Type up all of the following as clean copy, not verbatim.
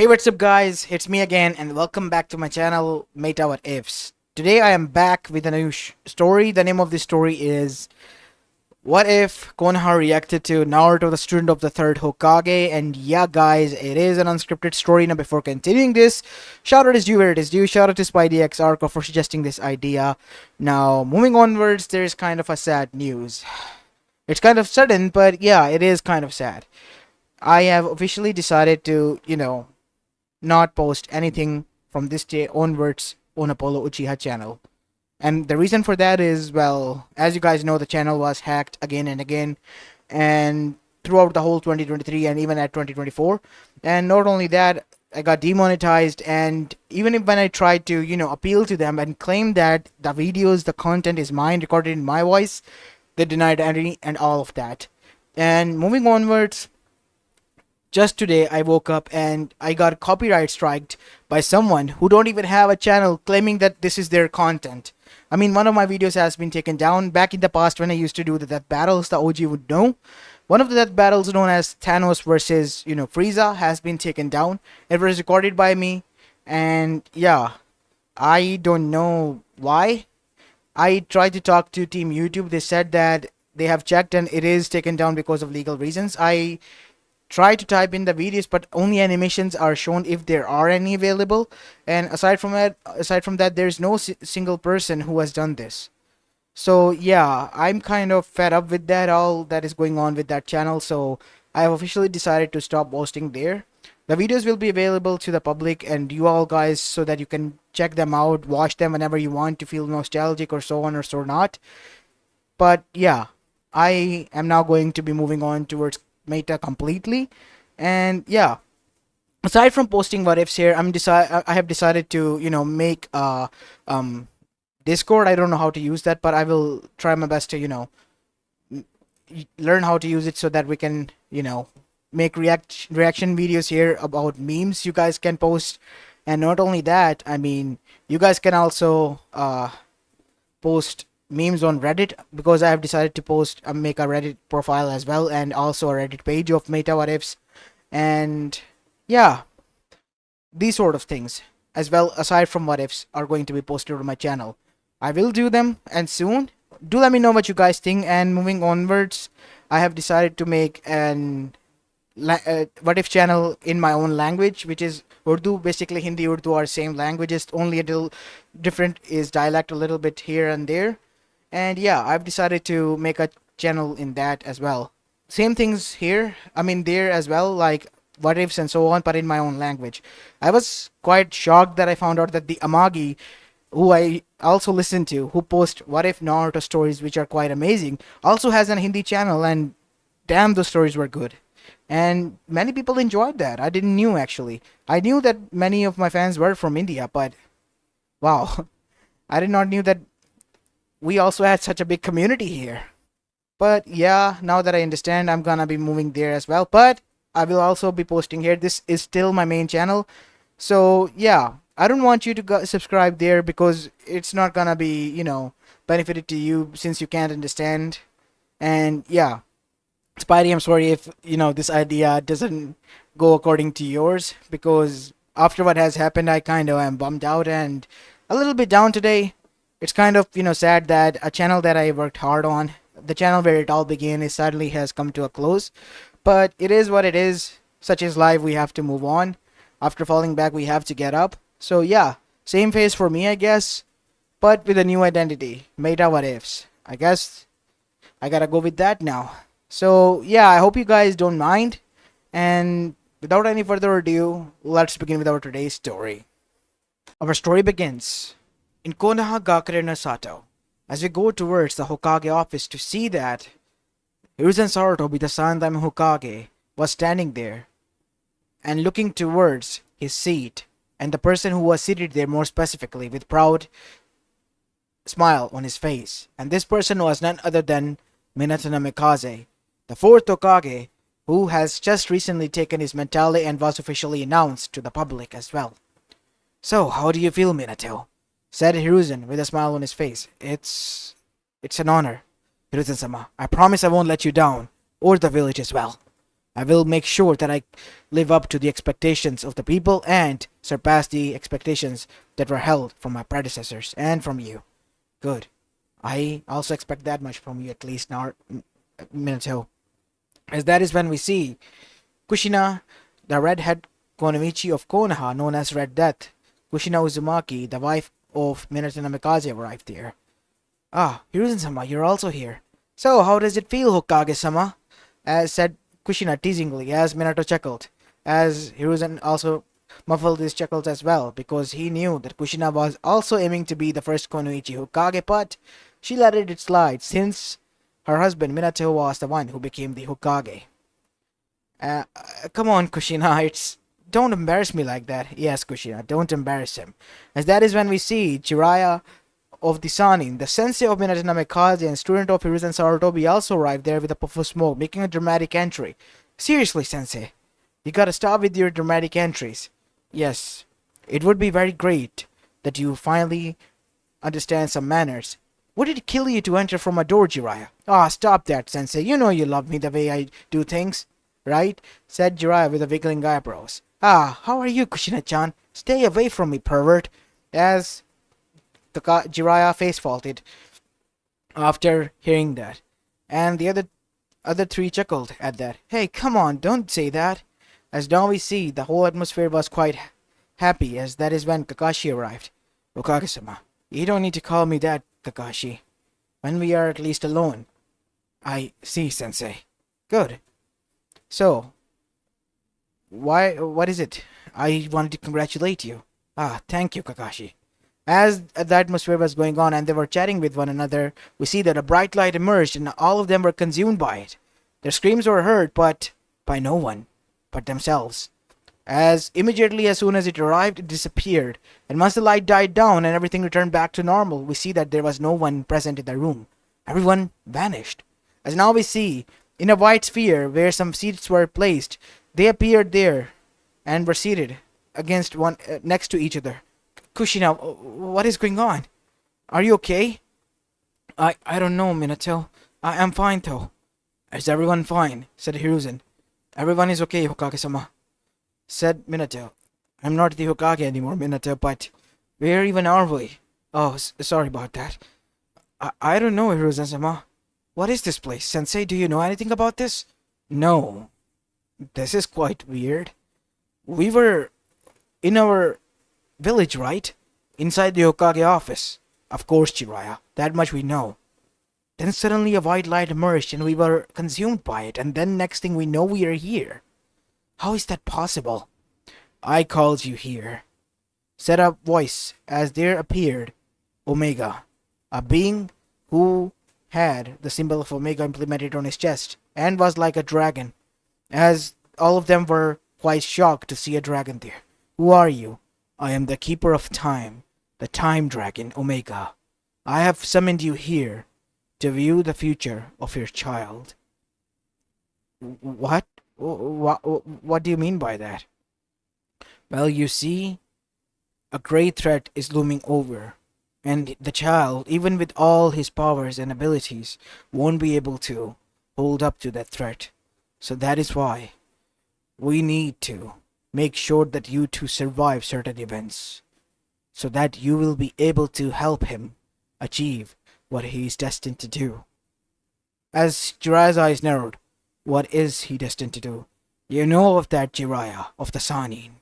Hey, what's up guys, it's me again and welcome back to my channel Mayta What Ifs. Today I am back with a new story. The name of this story is What If Konoha Reacted to Naruto, the student of the third Hokage. And yeah guys, it is an unscripted story. Now before continuing this, shout out is due where it is due. Shout out to SpideyX Arco for suggesting this idea. Now moving onwards, there's kind of a sad news. It's kind of sudden, but yeah, it is kind of sad. I have officially decided to, not post anything from this day onwards on Apollo Uchiha channel. And the reason for that is, well, as you guys know, the channel was hacked again and again, and throughout the whole 2023 and even at 2024. And not only that, I got demonetized, and even if when I tried to, appeal to them and claim that the videos, the content is mine, recorded in my voice, they denied any and all of that. And moving onwards, just today I woke up and I got copyright striked by someone who don't even have a channel claiming that this is their content. I mean, one of my videos has been taken down. Back in the past when I used to do the death battles, the OG would know. One of the death battles known as Thanos versus, Frieza has been taken down. It was recorded by me, and yeah, I don't know why. I tried to talk to Team YouTube. They said that they have checked and it is taken down because of legal reasons. I try to type in the videos, but only animations are shown if there are any available. And aside from that, there's no single person who has done this. So yeah, I'm kind of fed up with that, all that is going on with that channel. So I have officially decided to stop posting there. The videos will be available to the public and you all guys, so that you can check them out, watch them whenever you want to feel nostalgic or so on or so not. But yeah, I am now going to be moving on towards Meta completely. And yeah, aside from posting what ifs here, I have decided to, make Discord. I don't know how to use that, but I will try my best to, learn how to use it so that we can, make reaction videos here about memes you guys can post. And not only that, I mean, you guys can also post memes on Reddit, because I have decided to post make a Reddit profile as well, and also a Reddit page of Meta What Ifs. And yeah, these sort of things as well, aside from what ifs, are going to be posted on my channel. I will do them, and soon. Do let me know what you guys think. And moving onwards, I have decided to make an what if channel in my own language, which is Urdu. Basically Hindi, Urdu are same languages, only a little different is dialect a little bit here and there. And yeah, I've decided to make a channel in that as well. Same things here, I mean there as well, like what ifs and so on, but in my own language. I was quite shocked that I found out that the Amagi, who I also listen to, who post what if Naruto stories, which are quite amazing, also has an Hindi channel, and damn, those stories were good. And many people enjoyed that. I didn't knew actually. I knew that many of my fans were from India, but wow, I did not knew that we also had such a big community here. But yeah, now that I understand, I'm gonna be moving there as well. But I will also be posting here. This is still my main channel. So yeah, I don't want you to subscribe there, because it's not gonna be, benefited to you, since you can't understand. And yeah, Spidey, I'm sorry if, this idea doesn't go according to yours, because after what has happened, I kind of am bummed out and a little bit down today. It's kind of, sad that a channel that I worked hard on, the channel where it all began, is suddenly has come to a close. But it is what it is. Such is life. We have to move on. After falling back, we have to get up. So yeah, same phase for me, I guess, but with a new identity. Meta What Ifs. I guess I gotta go with that now. So yeah, I hope you guys don't mind. And without any further ado, let's begin with our today's story. Our story begins in Konoha Gakure no Sato, as we go towards the Hokage office to see that Hiruzen Sarutobi, the Sandaime Hokage, was standing there and looking towards his seat, and the person who was seated there more specifically, with proud smile on his face. And this person was none other than Minato Namikaze, the fourth Hokage, who has just recently taken his mentality and was officially announced to the public as well. So, how do you feel, Minato? Said Hiruzen with a smile on his face. It's an honor, Hiruzen-sama. I promise I won't let you down, or the village as well. I will make sure that I live up to the expectations of the people and surpass the expectations that were held from my predecessors and from you. Good. I also expect that much from you at least now, Minato. As that is when we see Kushina, the redhead Konomichi of Konoha, known as Red Death, Kushina Uzumaki, the wife of Minato Namikaze, arrived there. Ah, Hiruzen-sama, you're also here. So, how does it feel, Hokage-sama? As said Kushina teasingly, as Minato chuckled, as Hiruzen also muffled his chuckles as well, because he knew that Kushina was also aiming to be the first Konoichi Hokage, but she let it slide since her husband Minato was the one who became the Hokage. Come on, Kushina, don't embarrass me like that. Yes, Kushina, don't embarrass him. As that is when we see Jiraiya of the Sanin, the sensei of Minato Namikaze and student of Hiruzen Sarutobi, also arrived there with a puff of smoke, making a dramatic entry. Seriously, sensei, you gotta stop with your dramatic entries. Yes, it would be very great that you finally understand some manners. Would it kill you to enter from a door, Jiraiya? Ah, stop that, sensei. You know you love me the way I do things, right? Said Jiraiya with a wiggling eyebrows. Ah, how are you, Kushina-chan? Stay away from me, pervert. As Jiraiya face faulted after hearing that. And the other three chuckled at that. Hey, come on, don't say that. As now we see, the whole atmosphere was quite happy, as that is when Kakashi arrived. Hokage-sama, you don't need to call me that, Kakashi. When we are at least alone. I see, sensei. Good. So, what is it? I wanted to congratulate you. Ah, thank you, Kakashi. As the atmosphere was going on and they were chatting with one another, we see that a bright light emerged and all of them were consumed by it. Their screams were heard, but by no one but themselves. As immediately as soon as it arrived, it disappeared. And once the light died down and everything returned back to normal, we see that there was no one present in the room. Everyone vanished. As now we see, in a white sphere where some seats were placed, they appeared there and were seated against one next to each other. Kushina, what is going on? Are you okay? I don't know, Minato. I am fine though. Is everyone fine? Said Hiruzen. Everyone is okay, Hokage-sama. Said Minato. I'm not the Hokage anymore, Minato, but where even are we? Oh, sorry about that. I don't know, Hiruzen-sama. What is this place? Sensei, do you know anything about this? No. This is quite weird. We were in our village, right? Inside the Hokage office. Of course, Jiraiya. That much we know. Then suddenly a white light emerged and we were consumed by it, and then next thing we know we are here. How is that possible? I called you here, said a voice as there appeared Omega, a being who had the symbol of Omega implemented on his chest and was like a dragon, as all of them were quite shocked to see a dragon there. Who are you? I am the Keeper of Time, the Time Dragon, Omega. I have summoned you here to view the future of your child. What? What do you mean by that? Well, you see, a great threat is looming over, and the child, even with all his powers and abilities, won't be able to hold up to that threat. So that is why we need to make sure that you two survive certain events, so that you will be able to help him achieve what he is destined to do. As Jiraiya's eyes narrowed, what is he destined to do? You know of that Jiraiya of the Sanin,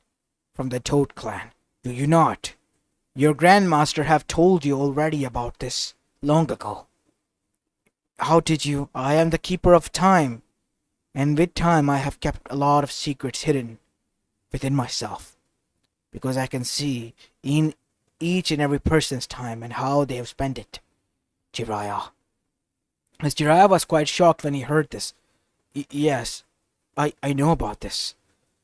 from the Toad clan, do you not? Your grandmaster have told you already about this long ago. How did you? I am the Keeper of Time, and with time I have kept a lot of secrets hidden within myself, because I can see in each and every person's time and how they have spent it. Jiraiya. As Jiraiya was quite shocked when he heard this. Yes, I know about this.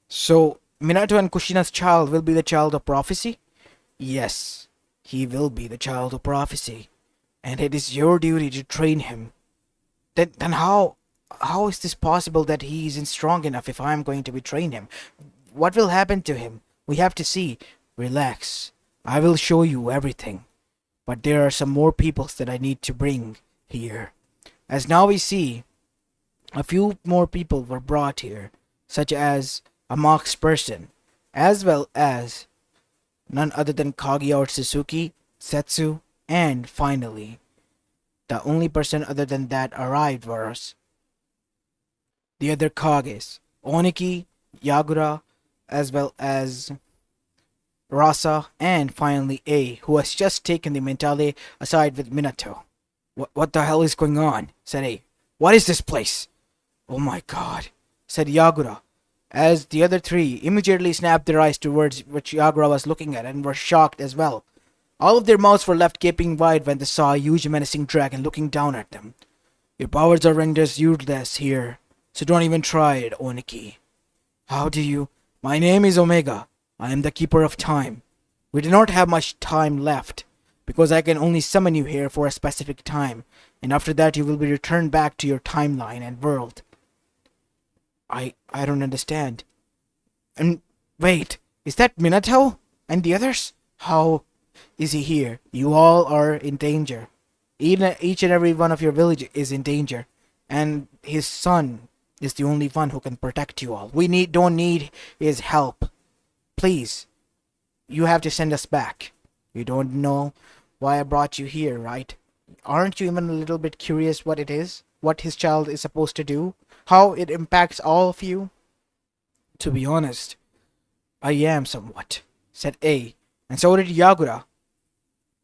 So, Minato and Kushina's child will be the child of prophecy? Yes, he will be the child of prophecy, and it is your duty to train him. Then how is this possible that he isn't strong enough if I am going to be train him? What will happen to him? We have to see. Relax. I will show you everything. But there are some more peoples that I need to bring here. As now we see, A few more people were brought here, such as a marksperson, as well as none other than Kaguya or Suzuki, Setsu, and finally, the only person other than that arrived was the other Kages, Oniki, Yagura, as well as Rasa, and finally A, who has just taken the Mentale aside with Minato. What the hell is going on? Said A. What is this place? Oh my god, said Yagura, as the other three immediately snapped their eyes towards which Yagura was looking at and were shocked as well. All of their mouths were left gaping wide when they saw a huge menacing dragon looking down at them. Your powers are rendered useless here, so don't even try it, Oniki. How do you? My name is Omega. I am the Keeper of Time. We do not have much time left, because I can only summon you here for a specific time, and after that you will be returned back to your timeline and world. I don't understand. And wait, is that Minato? And the others? How is he here? You all are in danger. Each and every one of your village is in danger, and his son is the only one who can protect you all. We don't need his help. Please, you have to send us back. You don't know why I brought you here, right? Aren't you even a little bit curious what it is? What his child is supposed to do? How it impacts all of you? To be honest, I am somewhat, said A, and so did Yagura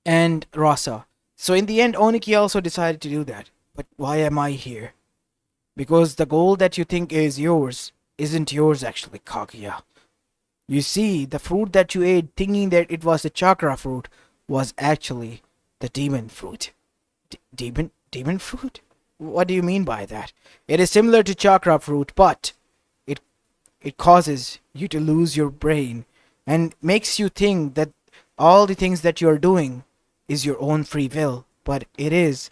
and Rasa. So in the end, Oniki also decided to do that. But why am I here? Because the goal that you think is yours isn't yours actually, Kaguya. You see, the fruit that you ate thinking that it was the chakra fruit was actually the demon fruit. Demon fruit? What do you mean by that? It is similar to chakra fruit, but it causes you to lose your brain and makes you think that all the things that you are doing is your own free will, but it is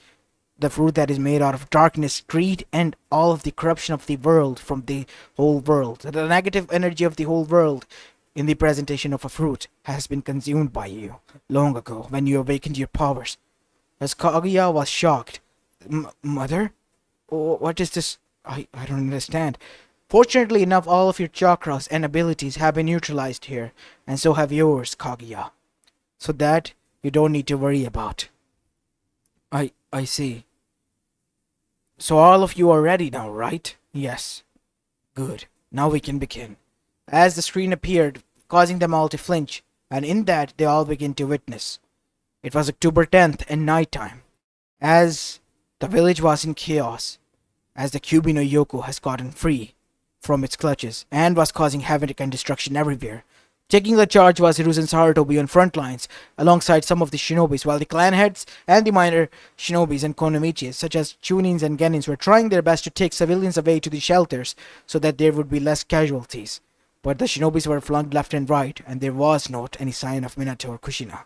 the fruit that is made out of darkness, greed, and all of the corruption of the world from the whole world. The negative energy of the whole world in the presentation of a fruit has been consumed by you long ago when you awakened your powers. As Kaguya was shocked. Mother? What is this? I don't understand. Fortunately enough, all of your chakras and abilities have been neutralized here, and so have yours, Kaguya. So that you don't need to worry about. I see. So all of you are ready now, right? Yes. Good. Now we can begin. As the screen appeared, causing them all to flinch, and in that they all began to witness. It was October 10th and night time. As the village was in chaos, as the Kyubi no Yoko has gotten free from its clutches and was causing havoc and destruction everywhere. Taking the charge was Hiruzen Sarutobi on front lines, alongside some of the shinobis, while the clan heads and the minor shinobis and konomichis, such as Chunins and Genins, were trying their best to take civilians away to the shelters so that there would be less casualties. But the shinobis were flanked left and right, and there was not any sign of Minato or Kushina.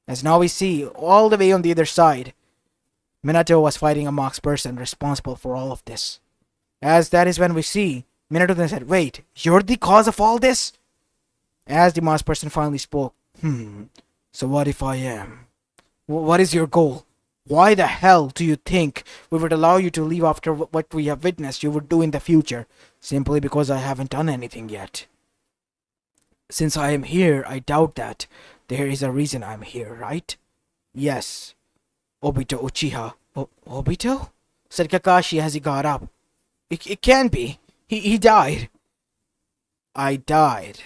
As now we see, all the way on the other side, Minato was fighting a marksperson responsible for all of this. As that is when we see, Minato then said, "Wait, you're the cause of all this?" As the marksperson finally spoke, so what if I am? What is your goal? Why the hell do you think we would allow you to leave after what we have witnessed you would do in the future? Simply because I haven't done anything yet. Since I am here, I doubt that. There is a reason I'm here, right? Yes. Obito Uchiha. Obito? Said Kakashi as he got up. It can't be. He died. I died,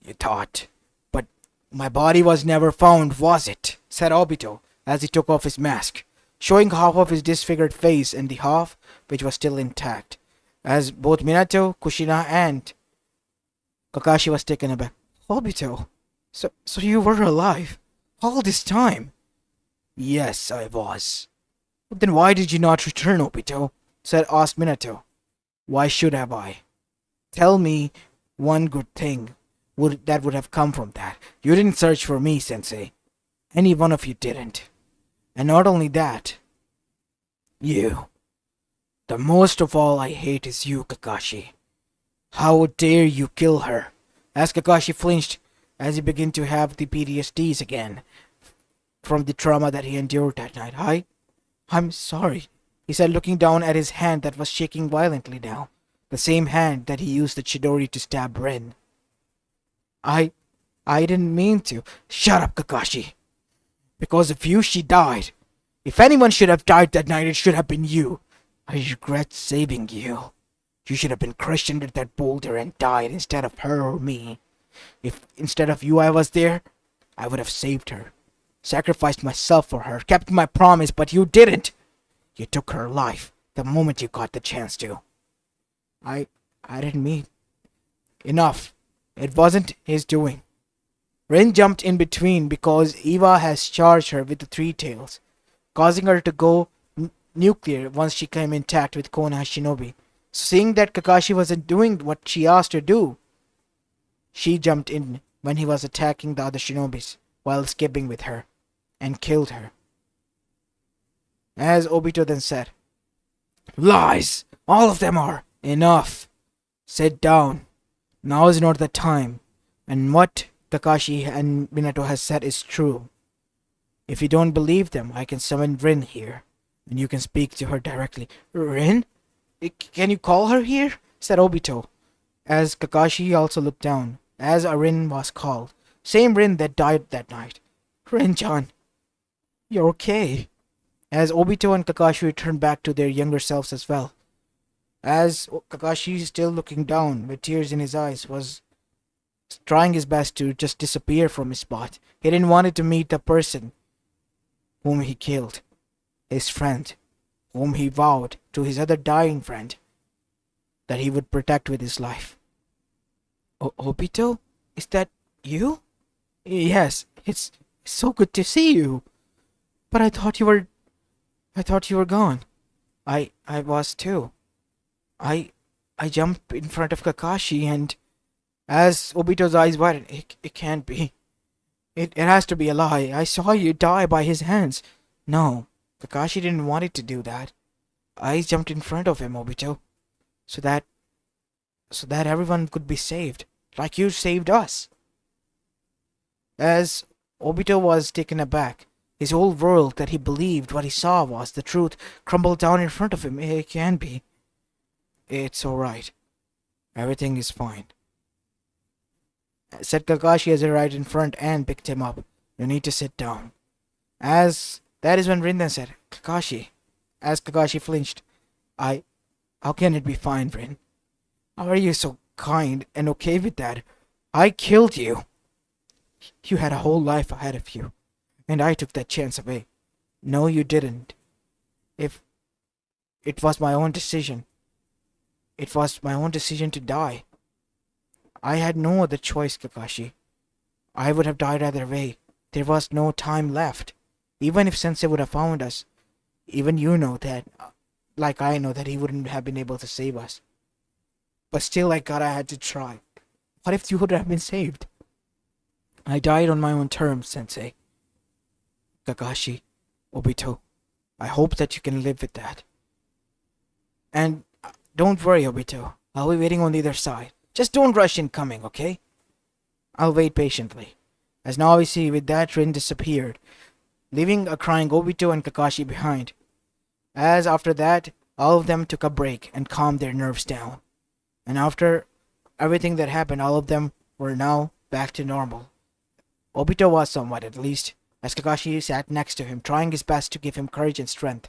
you thought. But my body was never found, was it? Said Obito as he took off his mask, showing half of his disfigured face and the half which was still intact, as both Minato, Kushina, and Kakashi was taken aback. Obito, so you were alive all this time? Yes, I was. But then why did you not return, Obito? Asked Minato. Why should have I? Tell me one good thing that would have come from that. You didn't search for me, Sensei. Any one of you didn't. And not only that, you. The most of all I hate is you, Kakashi. How dare you kill her? As Kakashi flinched as he began to have the PTSDs again from the trauma that he endured that night. I'm sorry. he said, looking down at his hand that was shaking violently now. The same hand that he used the Chidori to stab Rin. I didn't mean to. Shut up, Kakashi. Because of you, she died. If anyone should have died that night, it should have been you. I regret saving you. You should have been crushed under that boulder and died instead of her or me. If instead of you I was there, I would have saved her. Sacrificed myself for her, kept my promise, but you didn't. You took her life the moment you got the chance to. I didn't mean. Enough. It wasn't his doing. Rin jumped in between because Eva has charged her with the three tails, causing her to go nuclear once she came intact with Konoha Shinobi. Seeing that Kakashi wasn't doing what she asked her to do, she jumped in when he was attacking the other shinobis while escaping with her, and killed her. As Obito then said, "Lies! All of them are! Enough! Sit down. Now is not the time, and what Kakashi and Minato has said is true. If you don't believe them, I can summon Rin here, and you can speak to her directly." "Rin? Can you call her here?" said Obito, as Kakashi also looked down, as a Rin was called. Same Rin that died that night. "Rin-chan, you're okay." As Obito and Kakashi returned back to their younger selves as well. As Kakashi, still looking down with tears in his eyes, was trying his best to just disappear from his spot. He didn't want to meet the person whom he killed, his friend, whom he vowed to his other dying friend that he would protect with his life. "Obito? Is that you?" "Yes, it's so good to see you. But I thought you were gone." I was too. I jumped in front of Kakashi and..." As Obito's eyes widened, it can't be. It has to be a lie. I saw you die by his hands." "No, Kakashi didn't want it to do that. I jumped in front of him, Obito, so that everyone could be saved, like you saved us." As Obito was taken aback, his whole world that he believed what he saw was the truth crumbled down in front of him. "It can't be." "It's alright. Everything is fine," said Kakashi as he right in front and picked him up. "You need to sit down." As that is when Rin said, "Kakashi." As Kakashi flinched, How can it be fine, Rin? How are you so kind and okay with that? I killed you. You had a whole life ahead of you, and I took that chance away." "No, you didn't. If it was my own decision. It was my own decision to die. I had no other choice, Kakashi. I would have died either way. There was no time left. Even if Sensei would have found us, even you know that, like I know that he wouldn't have been able to save us. But still, I had to try. What if you would have been saved? I died on my own terms, Sensei. Kakashi, Obito, I hope that you can live with that. And don't worry, Obito. I'll be waiting on the other side. Just don't rush in coming, okay? I'll wait patiently. As now we see, with that, Rin disappeared, leaving a crying Obito and Kakashi behind. As after that, all of them took a break and calmed their nerves down. And after everything that happened, all of them were now back to normal. Obito was somewhat, at least, as Kakashi sat next to him, trying his best to give him courage and strength.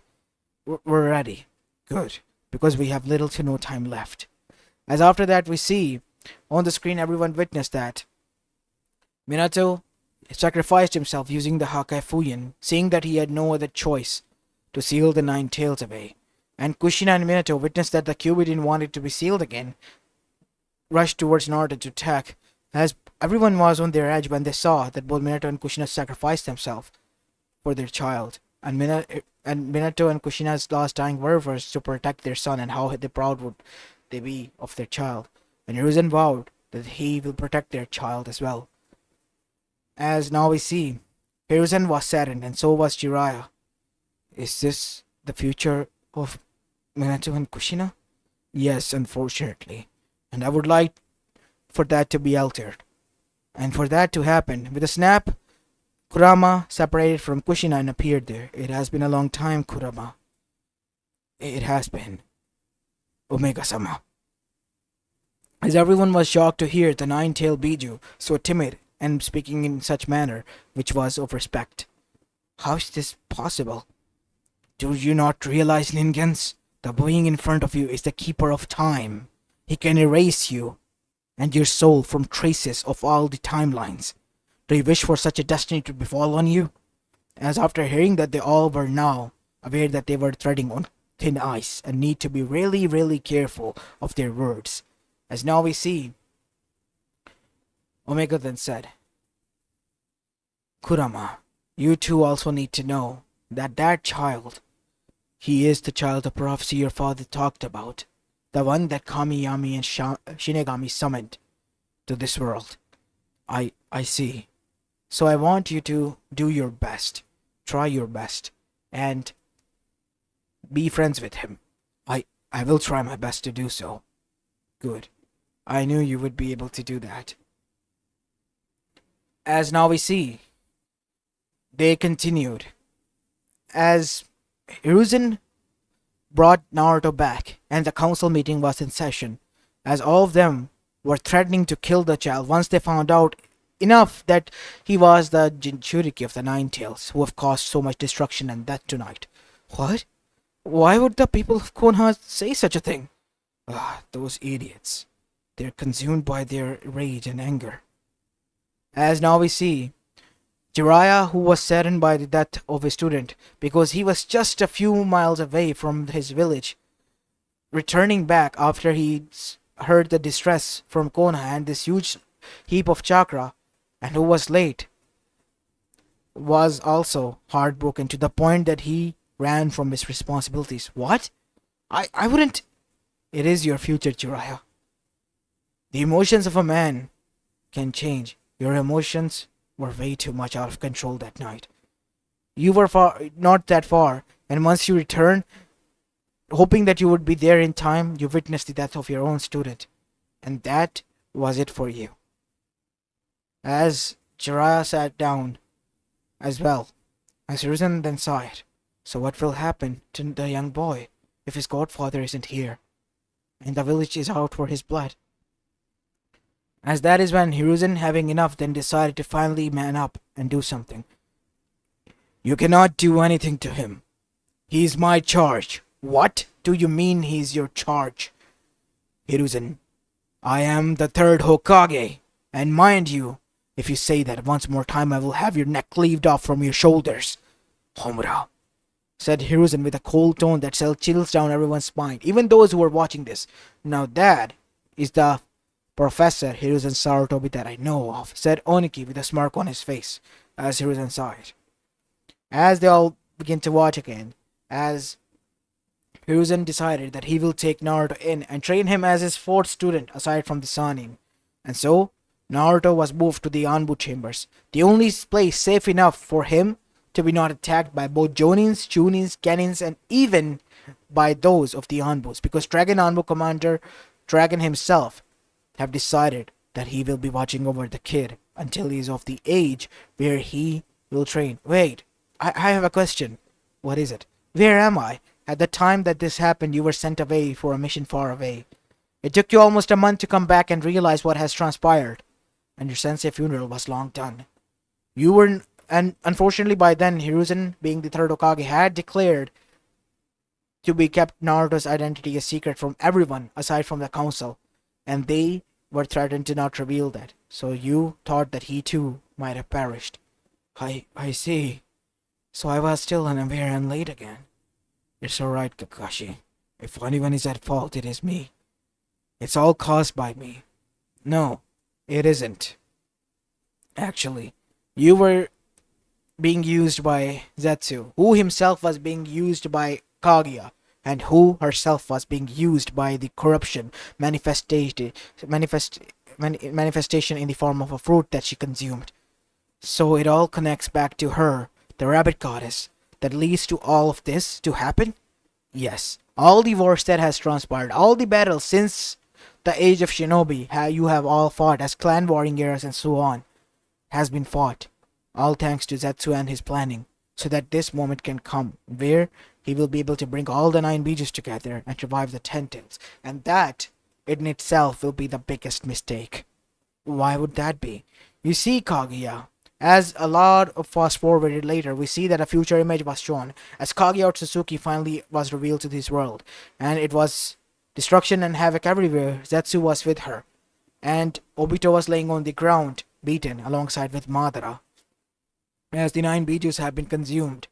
We're ready. Good, because we have little to no time left. As after that we see, on the screen everyone witnessed that Minato sacrificed himself using the Hokage Fuyin, seeing that he had no other choice to seal the 9 tails away. And Kushina and Minato witnessed that the Kyuubi didn't want it to be sealed again, rushed towards Naruto to attack, as everyone was on their edge when they saw that both Minato and Kushina sacrificed themselves for their child. And Minato and Kushina's last dying word was to protect their son, and how proud would they be of their child. And Hiruzen vowed that he will protect their child as well. As now we see, Hiruzen was saddened, and so was Jiraiya. Is this the future of Minato and Kushina? Yes, unfortunately. And I would like for that to be altered. And for that to happen, with a snap, Kurama separated from Kushina and appeared there. It has been a long time, Kurama. It has been Omega-sama. As everyone was shocked to hear the nine-tailed Biju so timid and speaking in such manner, which was of respect. How is this possible? Do you not realize, Ningans? The being in front of you is the keeper of time. He can erase you and your soul from traces of all the timelines. Do you wish for such a destiny to befall on you? As after hearing that, they all were now aware that they were treading on thin ice and need to be really, really careful of their words. As now we see, Omega then said, Kurama, you too also need to know that child, he is the child of prophecy your father talked about, the one that Kamiyami and Shinigami summoned to this world. I see. So I want you to do your best, try your best, and be friends with him. I will try my best to do so. Good. I knew you would be able to do that. As now we see, they continued. As Hiruzen brought Naruto back, and the council meeting was in session, as all of them were threatening to kill the child once they found out enough that he was the Jinchuriki of the Nine Tails, who have caused so much destruction and death tonight. What? Why would the people of Konoha say such a thing? Ah, those idiots. They're consumed by their rage and anger. As now we see, Jiraiya, who was saddened by the death of his student because he was just a few miles away from his village, returning back after he heard the distress from Konoha and this huge heap of chakra, and who was late, was also heartbroken to the point that he ran from his responsibilities. What? I wouldn't. It is your future, Jiraiya. The emotions of a man can change. Your emotions were way too much out of control that night. You were not that far, and once you returned, hoping that you would be there in time, you witnessed the death of your own student. And that was it for you. As Jiraiya sat down as well, as Hiruzen then saw it. So what will happen to the young boy if his godfather isn't here, and the village is out for his blood? As that is when Hiruzen, having enough, then decided to finally man up and do something. You cannot do anything to him. He is my charge. What do you mean he is your charge? Hiruzen, I am the third Hokage, and mind you, if you say that once more time, I will have your neck cleaved off from your shoulders. Homura, said Hiruzen with a cold tone that sent chills down everyone's spine, even those who were watching this. Now that is the Professor Hiruzen Sarutobi that I know of, said Oniki with a smirk on his face, as Hiruzen saw it. As they all begin to watch again, as Hiruzen decided that he will take Naruto in and train him as his fourth student aside from the Sannin. And so, Naruto was moved to the Anbu chambers, the only place safe enough for him to be not attacked by both Jonins, Chunins, Genins, and even by those of the Anbus, because Dragon Anbu Commander Dragon himself have decided that he will be watching over the kid until he is of the age where he will train. Wait, I have a question. What is it? Where am I? At the time that this happened, you were sent away for a mission far away. It took you almost a month to come back and realize what has transpired, and your sensei funeral was long done. You were, and unfortunately by then, Hiruzen, being the third Hokage, had declared to be kept Naruto's identity a secret from everyone aside from the council, and they were threatened to not reveal that. So you thought that he too might have perished. I see. So I was still unaware and late again. It's alright, Kakashi. If anyone is at fault, it is me. It's all caused by me. No, it isn't. Actually, you were being used by Zetsu, who himself was being used by Kaguya, and who herself was being used by the corruption manifestation in the form of a fruit that she consumed. So it all connects back to her, the rabbit goddess, that leads to all of this to happen? Yes, all the wars that has transpired, all the battles since the age of shinobi you have all fought as clan warriors and so on, has been fought, all thanks to Zetsu and his planning, so that this moment can come, where he will be able to bring all the 9 Bijus together and revive the 10 Tails. And that, in itself, will be the biggest mistake. Why would that be? You see, Kaguya, as a lot of fast forwarded later, we see that a future image was shown as Kaguya Otsutsuki finally was revealed to this world, and it was destruction and havoc everywhere. Zetsu was with her, and Obito was laying on the ground, beaten alongside with Madara, as the 9 Bijus have been consumed,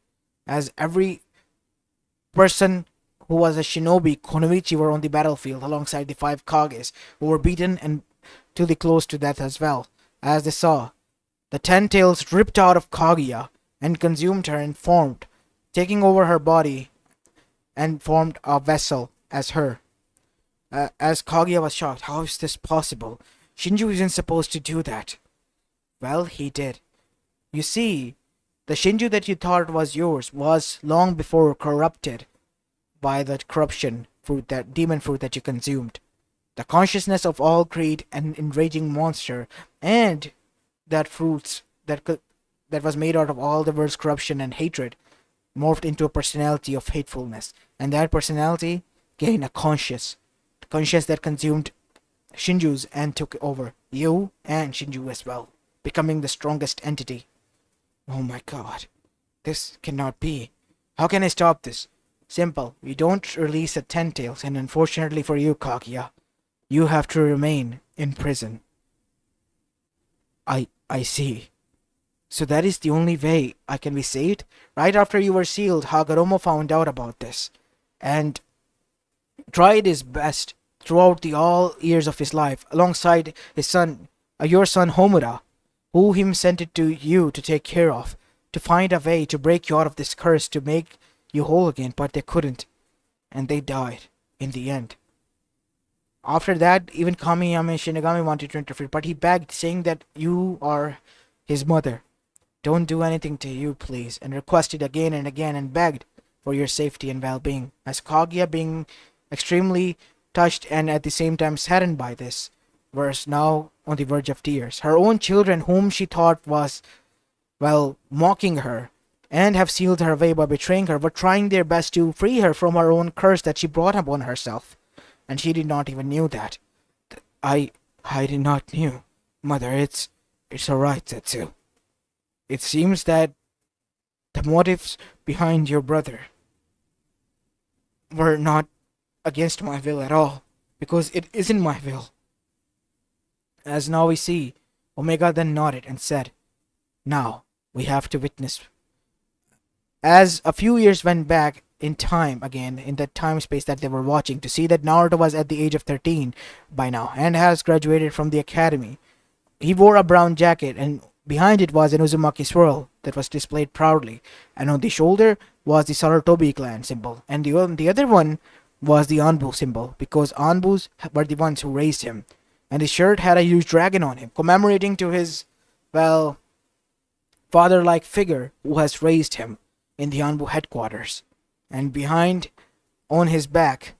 as every person who was a shinobi, Konoichi, were on the battlefield alongside the 5 Kages, who were beaten and to the close to death as well, as they saw the 10 Tails ripped out of Kaguya and consumed her and formed, taking over her body and formed a vessel as her. As Kaguya was shocked, how is this possible? Shinju isn't supposed to do that. Well, he did. You see, the Shinju that you thought was yours was long before corrupted by the corruption fruit, that demon fruit that you consumed. The consciousness of all greed and enraging monster, and that fruits that was made out of all the world's corruption and hatred, morphed into a personality of hatefulness, and that personality gained a conscious that consumed Shinju's and took over you and Shinju as well, becoming the strongest entity. Oh my god, this cannot be. How can I stop this? Simple. You don't release the 10 Tails, and unfortunately for you, Kaguya, you have to remain in prison. I see. So that is the only way I can be saved? Right after you were sealed, Hagoromo found out about this, and tried his best throughout the all years of his life, alongside his son, your son Homura, who him sent it to you to take care of, to find a way to break you out of this curse, to make you whole again, but they couldn't, and they died in the end. After that, even Kamiyama Shinigami wanted to interfere, but he begged, saying that you are his mother. Don't do anything to you, please, and requested again and again and begged for your safety and well-being. As Kaguya, being extremely touched and at the same time saddened by this, was now on the verge of tears. Her own children, whom she thought was, well, mocking her, and have sealed her away by betraying her, were trying their best to free her from her own curse that she brought upon herself. And she did not even knew that. I did not knew. Mother, it's alright, Zetsu. It seems that the motives behind your brother were not against my will at all, because it isn't my will. As now we see, Omega then nodded and said, now we have to witness. As a few years went back in time again, in that time space that they were watching, to see that Naruto was at the age of 13 by now and has graduated from the academy. He wore a brown jacket, and behind it was an Uzumaki swirl that was displayed proudly, and on the shoulder was the Sarutobi clan symbol, and the other one was the Anbu symbol, because Anbus were the ones who raised him, and his shirt had a huge dragon on him, commemorating to his, well, father-like figure who has raised him in the Anbu headquarters. And behind, on his back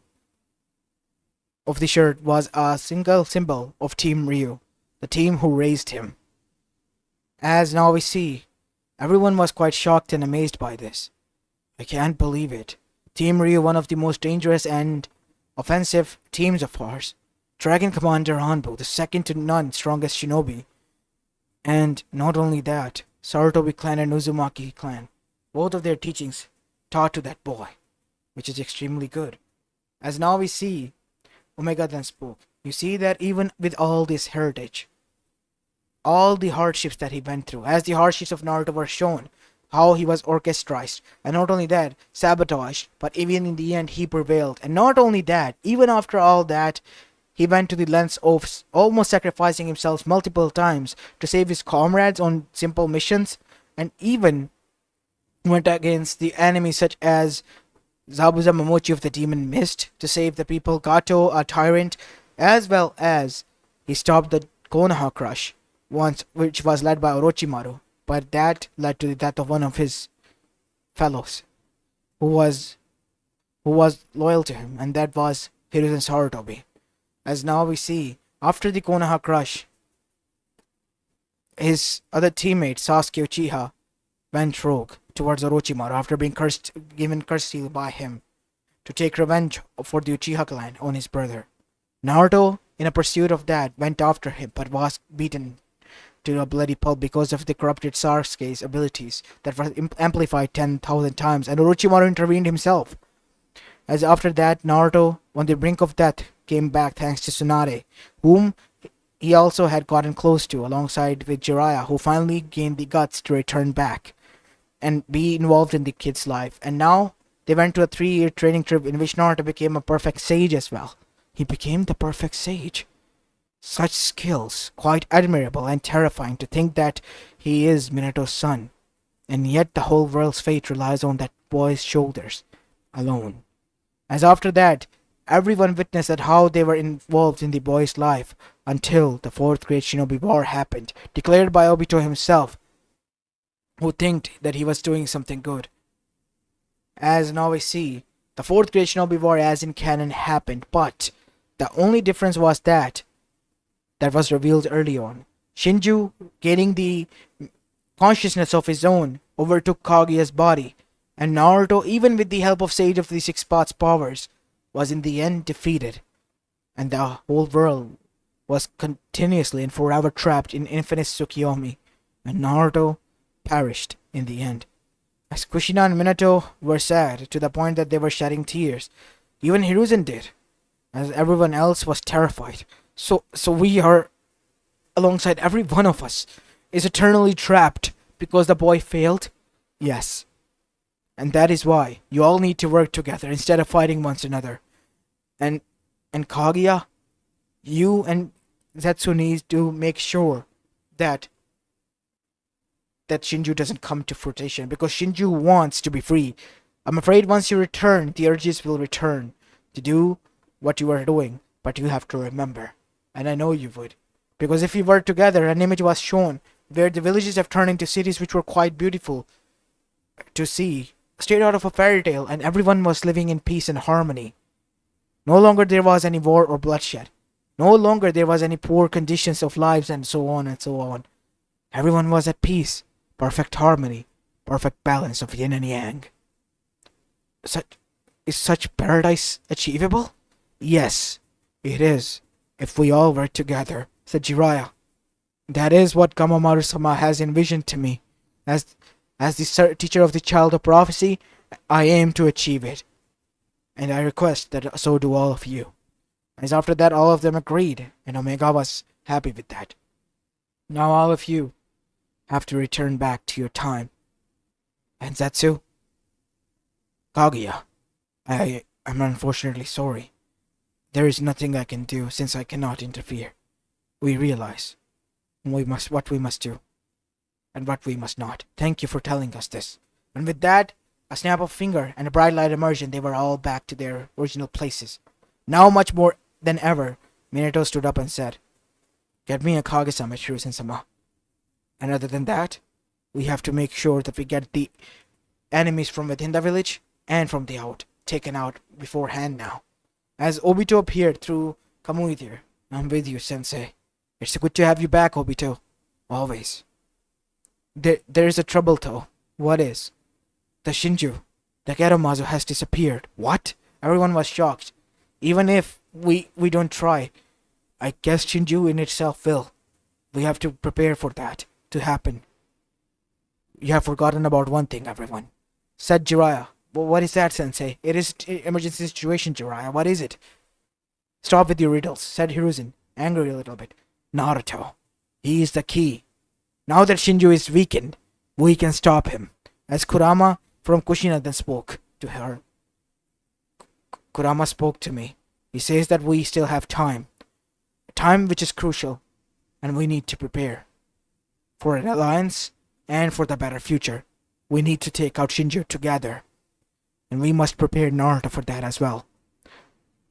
of the shirt, was a single symbol of Team Ryu, the team who raised him. As now we see, everyone was quite shocked and amazed by this. I can't believe it. Team Ryu, one of the most dangerous and offensive teams of ours. Dragon Commander Anbu, the second to none strongest shinobi. And not only that, Sarutobi clan and Uzumaki clan, both of their teachings taught to that boy, which is extremely good. As now we see, Omega then spoke. You see that even with all this heritage, all the hardships that he went through, as the hardships of Naruto were shown, how he was orchestrated, and not only that, sabotaged, but even in the end he prevailed. And not only that, even after all that, he went to the lengths of almost sacrificing himself multiple times to save his comrades on simple missions, and even went against the enemies such as Zabuza Momochi of the Demon Mist to save the people, Gato, a tyrant, as well as he stopped the Konoha crush once, which was led by Orochimaru, but that led to the death of one of his fellows who was loyal to him, and that was Hiruzen Sarutobi. As now we see, after the Konoha crush, his other teammate Sasuke Uchiha went rogue towards Orochimaru after being given curse by him to take revenge for the Uchiha clan on his brother. Naruto, in a pursuit of that, went after him but was beaten to a bloody pulp because of the corrupted Sasuke's abilities that were amplified 10,000 times, and Orochimaru intervened himself. As after that, Naruto, on the brink of death, came back thanks to Tsunade, whom he also had gotten close to, alongside with Jiraiya, who finally gained the guts to return back and be involved in the kid's life. And now they went to a 3-year training trip in which Naruto became a perfect sage as well. He became the perfect sage. Such skills, quite admirable and terrifying to think that he is Minato's son, and yet the whole world's fate relies on that boy's shoulders alone. As after that, everyone witnessed at how they were involved in the boy's life until the fourth Great Shinobi War happened, declared by Obito himself, who thinked that he was doing something good. As now we see, the fourth Great Shinobi War as in canon happened, but the only difference was that was revealed early on. Shinju, gaining the consciousness of his own, overtook Kaguya's body, and Naruto, even with the help of Sage of the Six Paths powers, was in the end defeated, and the whole world was continuously and forever trapped in infinite Tsukiyomi, and Naruto perished in the end. As Kushina and Minato were sad to the point that they were shedding tears, even Hiruzen did, as everyone else was terrified. So we are, alongside every one of us, is eternally trapped because the boy failed? Yes. And that is why you all need to work together instead of fighting one another. And Kaguya, you and Zetsu need to make sure that Shinju doesn't come to fruition, because Shinju wants to be free. I'm afraid once you return, the urges will return to do what you are doing, but you have to remember, and I know you would, because if we were together, an image was shown where the villages have turned into cities which were quite beautiful to see, straight out of a fairy tale, and everyone was living in peace and harmony. No longer there was any war or bloodshed. No longer there was any poor conditions of lives and so on and so on. Everyone was at peace, perfect harmony, perfect balance of yin and yang. Is such paradise achievable? Yes, it is, if we all work together, said Jiraiya. That is what Kamamaru-sama has envisioned to me. As the teacher of the child of prophecy, I aim to achieve it. And I request that so do all of you. As after that, all of them agreed, and Omega was happy with that. Now all of you have to return back to your time. And Zetsu? Kaguya, I am unfortunately sorry. There is nothing I can do since I cannot interfere. We realize what we must do and what we must not. Thank you for telling us this. And with that, a snap of a finger and a bright light emerged, and they were all back to their original places. Now much more than ever, Minato stood up and said, "Get me a Kage-sama, Hiruzen-sama. And other than that, we have to make sure that we get the enemies from within the village and from the out taken out beforehand now." As Obito appeared through Kamui there, "I'm with you, Sensei. It's good to have you back, Obito. Always. There is a trouble though." "What is?" "The Shinju, the Geromazu, has disappeared." "What?" Everyone was shocked. "Even if we don't try, I guess Shinju in itself will. We have to prepare for that to happen." "You have forgotten about one thing, everyone," said Jiraiya. "Well, what is that, Sensei?" "It is an emergency situation, Jiraiya. What is it?" "Stop with your riddles," said Hiruzen, angry a little bit. "Naruto. He is the key. Now that Shinju is weakened, we can stop him." As Kurama from Kushina then spoke to her. "Kurama spoke to me. He says that we still have time. Time which is crucial, and we need to prepare. For an alliance, and for the better future, we need to take out Shinju together. And we must prepare Naruto for that as well."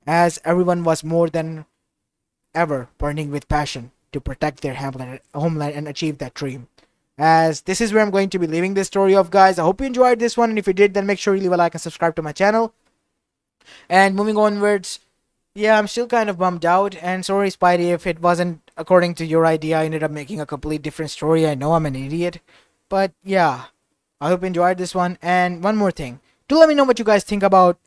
As everyone was more than ever burning with passion to protect their homeland and achieve that dream. As this is where I'm going to be leaving this story off, guys. I hope you enjoyed this one, and if you did, then make sure you leave a like and subscribe to my channel. And moving onwards, yeah, I'm still kind of bummed out, and sorry, Spidey, if it wasn't according to your idea. I ended up making a complete different story. I know I'm an idiot, but yeah, I hope you enjoyed this one. And one more thing, do let me know what you guys think about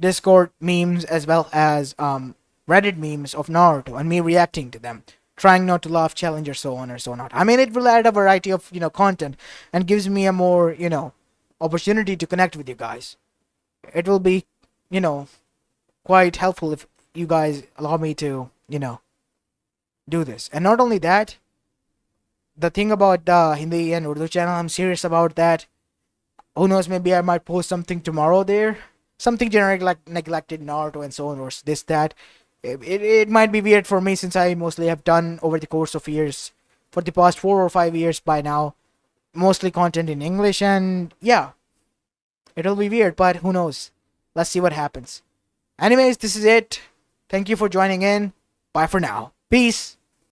Discord memes as well as Reddit memes of Naruto and me reacting to them, trying not to laugh challenge or so on or so not. I mean, it will add a variety of content and gives me a more opportunity to connect with you guys. It will be you know quite helpful if you guys allow me to do this. And not only that, the thing about the Hindi and Urdu channel, I'm serious about that. Who knows, maybe I might post something tomorrow there. Something generic like neglected Naruto and so on, or this, that. It might be weird for me since I mostly have done over the course of years, for the past 4 or 5 years by now, mostly content in English, and yeah, it'll be weird, but who knows? Let's see what happens. Anyways, this is it. Thank you for joining in. Bye for now. Peace.